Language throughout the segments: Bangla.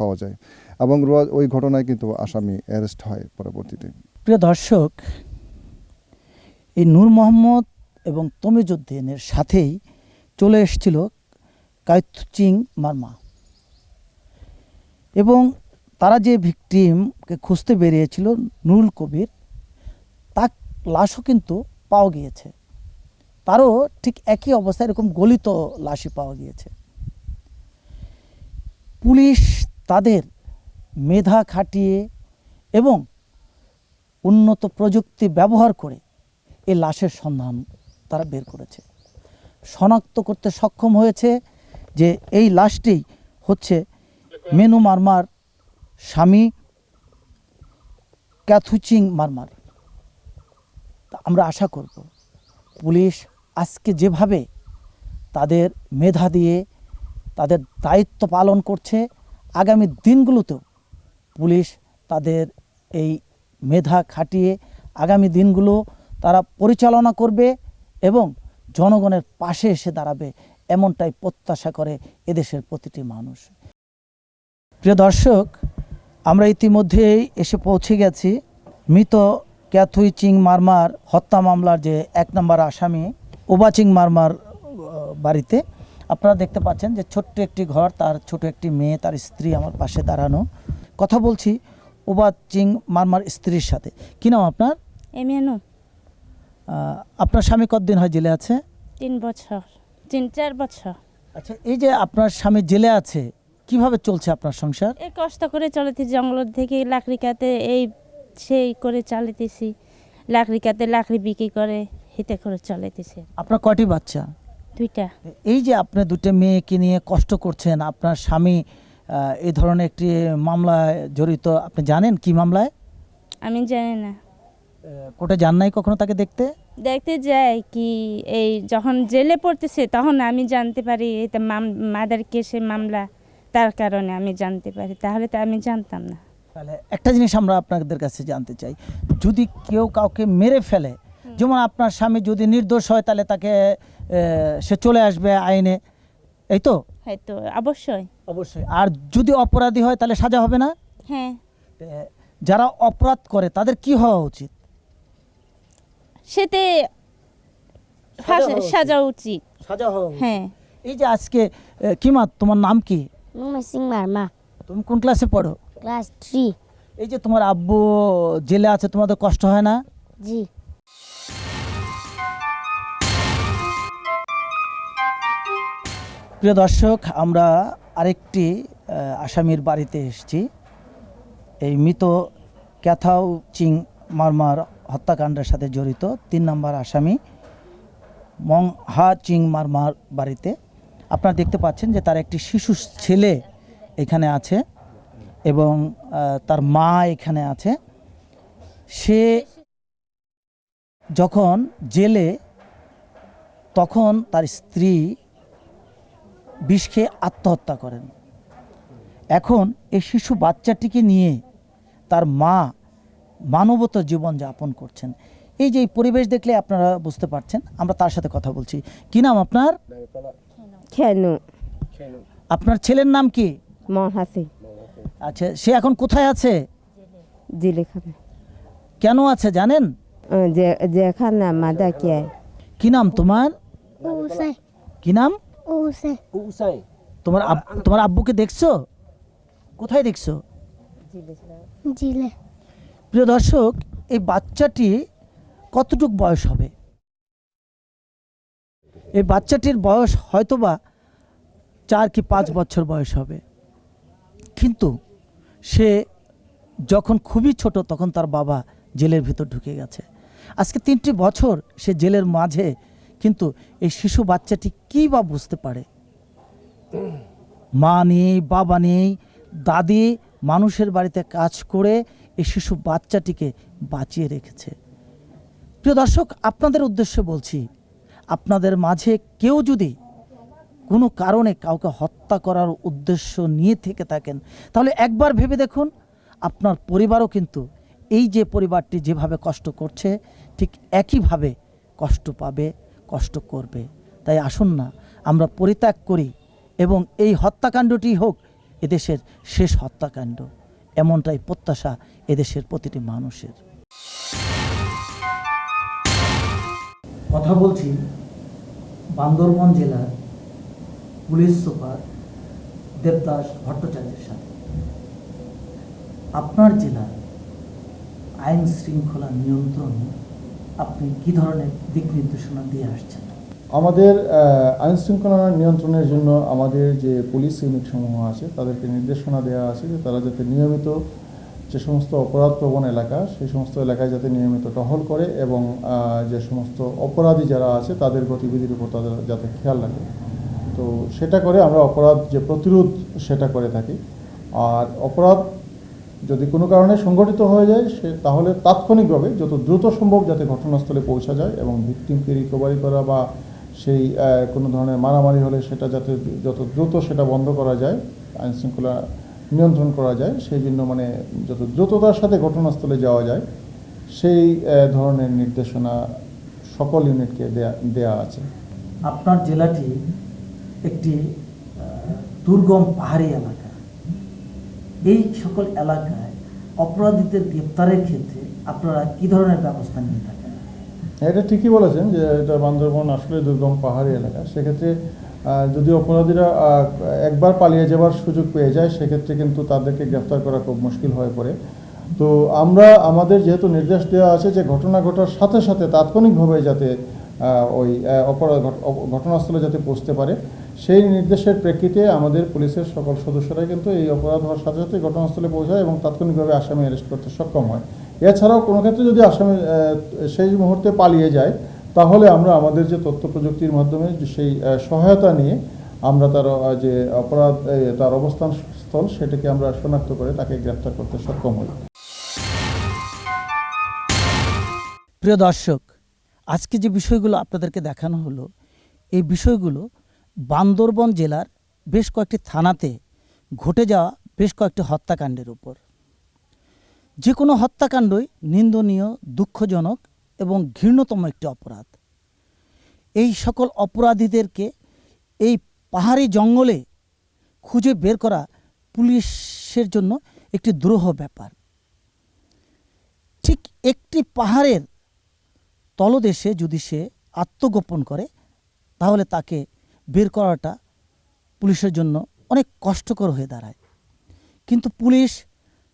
পাওয়া যায় এবং ওই ঘটনায় কিন্তু আসামি অ্যারেস্ট হয় পরবর্তীতে। প্রিয় দর্শক, এই নূর মোহাম্মদ এবং তমিজউদ্দিনের সাথেই চলে এসেছিল কাইথুচিং মারমা এবং তারা যে ভিকটিমকে খুঁজতে বেরিয়েছিল নুরুল কবির, তার লাশও কিন্তু পাওয়া গিয়েছে। তারও ঠিক একই অবস্থায় এরকম গলিত লাশই পাওয়া গিয়েছে। পুলিশ তাদের মেধা খাটিয়ে এবং উন্নত প্রযুক্তি ব্যবহার করে এই লাশের সন্ধান তারা বের করেছে, শনাক্ত করতে সক্ষম হয়েছে যে এই লাশটি হচ্ছে মেনু মারমার স্বামী ক্যাথুচিং মারমার। আমরা আশা করব পুলিশ আজকে যেভাবে তাদের মেধা দিয়ে তাদের দায়িত্ব পালন করছে, আগামী দিনগুলোতেও পুলিশ তাদের এই মেধা খাটিয়ে আগামী দিনগুলো তারা পরিচালনা করবে এবং জনগণের পাশে এসে দাঁড়াবে, এমনটাই প্রত্যাশা করে এদেশের প্রতিটি মানুষ। প্রিয় দর্শক, আমরা ইতিমধ্যেই এসে পৌঁছে গেছি মৃত ক্যাথুচিং মারমার হত্যা মামলার যে 1 নম্বর আসামি ওবাচিং মারমার বাড়িতে। আপনারা দেখতে পাচ্ছেন যে ছোট্ট একটি ঘর, তার ছোট একটি মেয়ে, তার স্ত্রী আমার পাশে দাঁড়ানো। কথা বলছি ওবাচিং মারমার স্ত্রীর সাথে। কী নাম আপনার? এমিয়ানু। আপনার স্বামী কতদিন হয় জেলে আছে? 3 বছর, 3-4 বছর। আচ্ছা, এই যে আপনার স্বামী জেলে আছে, কিভাবে চলছে আপনার সংসার? এই কষ্ট করে চলেছি, জঙ্গল থেকে লাকড়ি কাটে এই সেই করে চালাইতেছি, লাকড়ি কাটে লাকড়ি বিক্রি করে হিতে করে চলাইতেছি। আপনার কয়টি বাচ্চা? 2টা। এই যে আপনি 2টা মেয়েকে নিয়ে কষ্ট করছেন, আপনার স্বামী এই ধরনের একটি মামলায় জড়িত, আপনি জানেন কি মামলায়? আমি জানি না। কোর্টে যান নাই কখনো তাকে দেখতে? দেখতে যাই কি এই যখন জেলে পড়তেছে তখন আমি জানতে পারি এটা মাদার কেসে মামলা, তার কারণে আমি জানতে পারি, তাহলে তো আমি জানতাম না। তাহলে একটা জিনিস আমরা আপনাদের কাছে জানতে চাই, যদি কেউ কাউকে মেরে ফেলে, যেমন আপনার স্বামী যদি নির্দোষ হয় তাহলে তাকে সে চলে আসবে আইনে, এই তো? হয়তো অবশ্যই। অবশ্যই। আর যদি অপরাধী হয় তাহলে সাজা হবে না? হ্যাঁ। যারা অপরাধ করে তাদের কি হওয়া উচিত? সেতে সাজা উচিত। সাজা হওয়া উচিত। হ্যাঁ। এই যে আজকে কিমা, তোমার নাম কি? মোমাসিং মারমা, তুমি কোন ক্লাসে পড়ো? ক্লাস 3। এই যে তোমার আব্বু জেলে আছে, তোমাদের কষ্ট হয় না? জি। প্রিয় দর্শক, আমরা আরেকটি আসামির বাড়িতে এসেছি। এই মৃত ক্যাথাউচিং মারমার হত্যাকাণ্ডের সাথে জড়িত 3 নম্বর আসামি মং হা চিং মারমার বাড়িতে। আপনারা দেখতে পাচ্ছেন যে তার একটি শিশু ছেলে এখানে আছে এবং তার মা এখানে আছে। সে যখন জেলে, তখন তার স্ত্রী বিষ খেয়ে আত্মহত্যা করেন। এখন এই শিশু বাচ্চাটিকে নিয়ে তার মা মানবত জীবন যাপন করছেন। এই যে পরিবেশ দেখলে আপনারা বুঝতে পারছেন। আমরা তার সাথে কথা বলছি। কি নাম আপনার? কেন? আপনার ছেলের নাম কি? মহাসি। আচ্ছা, সে এখন কোথায় আছে? জেলখানে। কেন আছে জানেন? যেখানে মাদা কে। কি নাম তোমার? উসাই। কি নাম? উসাই। তোমার আব্বুকে দেখছো? কোথায় দেখছো? জিলে। প্রিয় দর্শক, এই বাচ্চাটি কতটুক বয়স হবে? এই বাচ্চাটির বয়স হয়তোবা 4 কি 5 বছর বয়স হবে। কিন্তু সে যখন খুবই ছোট তখন তার বাবা জেলের ভিতর ঢুকে গেছে। আজকে 3টি বছর সে জেলের মাঝে, কিন্তু এই শিশু বাচ্চাটি কী বা বুঝতে পারে? মা নেই, বাবা নেই, দাদি মানুষের বাড়িতে কাজ করে এই শিশু বাচ্চাটিকে বাঁচিয়ে রেখেছে। প্রিয় দর্শক, আপনাদের উদ্দেশ্যে বলছি, আপনাদের মাঝে কেউ যদি কোনো কারণে কাউকে হত্যা করার উদ্দেশ্য নিয়ে থেকে থাকেন, তাহলে একবার ভেবে দেখুন, আপনার পরিবারও কিন্তু এই যে পরিবারটি যেভাবে কষ্ট করছে ঠিক একইভাবে কষ্ট পাবে, কষ্ট করবে। তাই আসুন না আমরা পরিত্যাগ করি এবং এই হত্যাকাণ্ডটি হোক এদেশের শেষ হত্যাকাণ্ড, এমনটাই প্রত্যাশা এদেশের প্রতিটি মানুষের। কথা বলছি বান্দরবান জেলার পুলিশ সুপার দেবদাস ভট্টাচার্যের সাথে। আপনার জেলার আইন শৃঙ্খলা নিয়ন্ত্রণে আপনি কী ধরনের দিক নির্দেশনা দিয়ে আসছেন? আমাদের আইন শৃঙ্খলা নিয়ন্ত্রণের জন্য আমাদের যে পুলিশ ইউনিট সমূহ আছে তাদেরকে নির্দেশনা দেওয়া আছে যে তারা যাতে নিয়মিত যে সমস্ত অপরাধপ্রবণ এলাকা সেই সমস্ত এলাকায় যাতে নিয়মিত টহল করে এবং যে সমস্ত অপরাধী যারা আছে তাদের গতিবিধির উপর তাদের যাতে খেয়াল রাখে। তো সেটা করে আমরা অপরাধ যে প্রতিরোধ সেটা করে থাকি। আর অপরাধ যদি কোনো কারণে সংগঠিত হয়ে যায় তাহলে তাৎক্ষণিকভাবে যত দ্রুত সম্ভব যাতে ঘটনাস্থলে পৌঁছা যায় এবং ভিকটিমকে রিকভারি করা বা সেই কোনো ধরনের মারামারি হলে সেটা যাতে যত দ্রুত সেটা বন্ধ করা যায়, আইন শৃঙ্খলা নিয়ন্ত্রণ করা যায়, সেই জন্য মানে যত দ্রুততার সাথে ঘটনাস্থলে যাওয়া যায় সেই ধরনের নির্দেশনা সকল ইউনিটকে দেয়া আছে। আপনার জেলাটি একটি দুর্গম পাহাড়ি এলাকা। এই সকল এলাকায় অপরাধীদের গ্রেপ্তারের ক্ষেত্রে আপনারা কী ধরনের ব্যবস্থা নিয়ে থাকেন? এটা ঠিকই বলেছেন যে এটা বান্দরবান আসলে দুর্গম পাহাড়ি এলাকা। সেক্ষেত্রে যদি অপরাধীরা একবার পালিয়ে যাওয়ার সুযোগ পেয়ে যায় সেক্ষেত্রে কিন্তু তাদেরকে গ্রেফতার করা খুব মুশকিল হয়ে পড়ে। তো আমরা আমাদের যেহেতু নির্দেশ দেওয়া আছে যে ঘটনা ঘটার সাথে সাথে তাৎক্ষণিকভাবে যাতে ওই অপরাধ ঘটনাস্থলে যাতে পৌঁছতে পারে, সেই নির্দেশের প্রেক্ষিতে আমাদের পুলিশের সকল সদস্যরাই কিন্তু এই অপরাধ হওয়ার সাথে সাথে ঘটনাস্থলে পৌঁছায় এবং তাৎক্ষণিকভাবে আসামি অ্যারেস্ট করতে সক্ষম হয়। এছাড়াও কোনো ক্ষেত্রে যদি আসামি সেই মুহূর্তে পালিয়ে যায় তাহলে আমরা আমাদের যে তথ্য প্রযুক্তির মাধ্যমে সেই সহায়তা নিয়ে আমরা তার যে অপরাধ তার অবস্থান স্থল সেটাকে আমরা শনাক্ত করে তাকে গ্রেফতার করতে সক্ষম হই। প্রিয় দর্শক, আজকে যে বিষয়গুলো আপনাদেরকে দেখানো হলো, এই বিষয়গুলো বান্দরবান জেলার বেশ কয়েকটি থানাতে ঘটে যাওয়া বেশ কয়েকটি হত্যাকাণ্ডের উপর। যে কোনো হত্যাকাণ্ডই নিন্দনীয়, দুঃখজনক এবং ঘৃণ্যতম একটি অপরাধ। এই সকল অপরাধীদেরকে এই পাহাড়ি জঙ্গলে খুঁজে বের করা পুলিশের জন্য একটি দুরূহ ব্যাপার। ঠিক একটি পাহাড়ের তলদেশে যদি সে আত্মগোপন করে তাহলে তাকে বের করাটা পুলিশের জন্য অনেক কষ্টকর হয়ে দাঁড়ায়। কিন্তু পুলিশ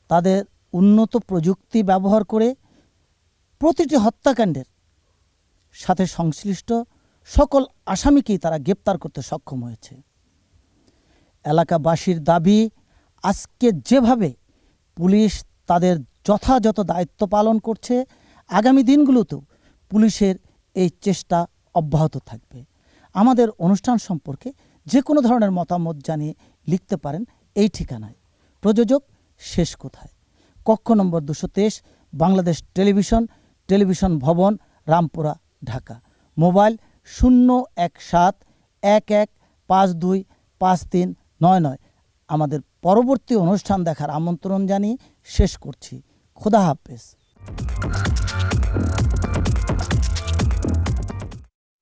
তাদের উন্নত প্রযুক্তি ব্যবহার করে প্রতিটি হত্যাকাণ্ডের সাথে সংশ্লিষ্ট সকল আসামিকেই তারা গ্রেপ্তার করতে সক্ষম হয়েছে। এলাকাবাসীর দাবি, আজকে যেভাবে পুলিশ তাদের যথাযথ দায়িত্ব পালন করছে, আগামী দিনগুলোতেও পুলিশের এই চেষ্টা অব্যাহত থাকবে। আমাদের অনুষ্ঠান সম্পর্কে যে কোনো ধরনের মতামত জানিয়ে লিখতে পারেন এই ঠিকানায়। প্রযোজক শেষ কোথায়, কক্ষ নম্বর 223, বাংলাদেশ টেলিভিশন, টেলিভিশন ভবন, রামপুরা, ঢাকা। মোবাইল 01711525399। আমাদের পরবর্তী অনুষ্ঠান দেখার আমন্ত্রণ জানিয়ে শেষ করছি। খোদা হাফেজ।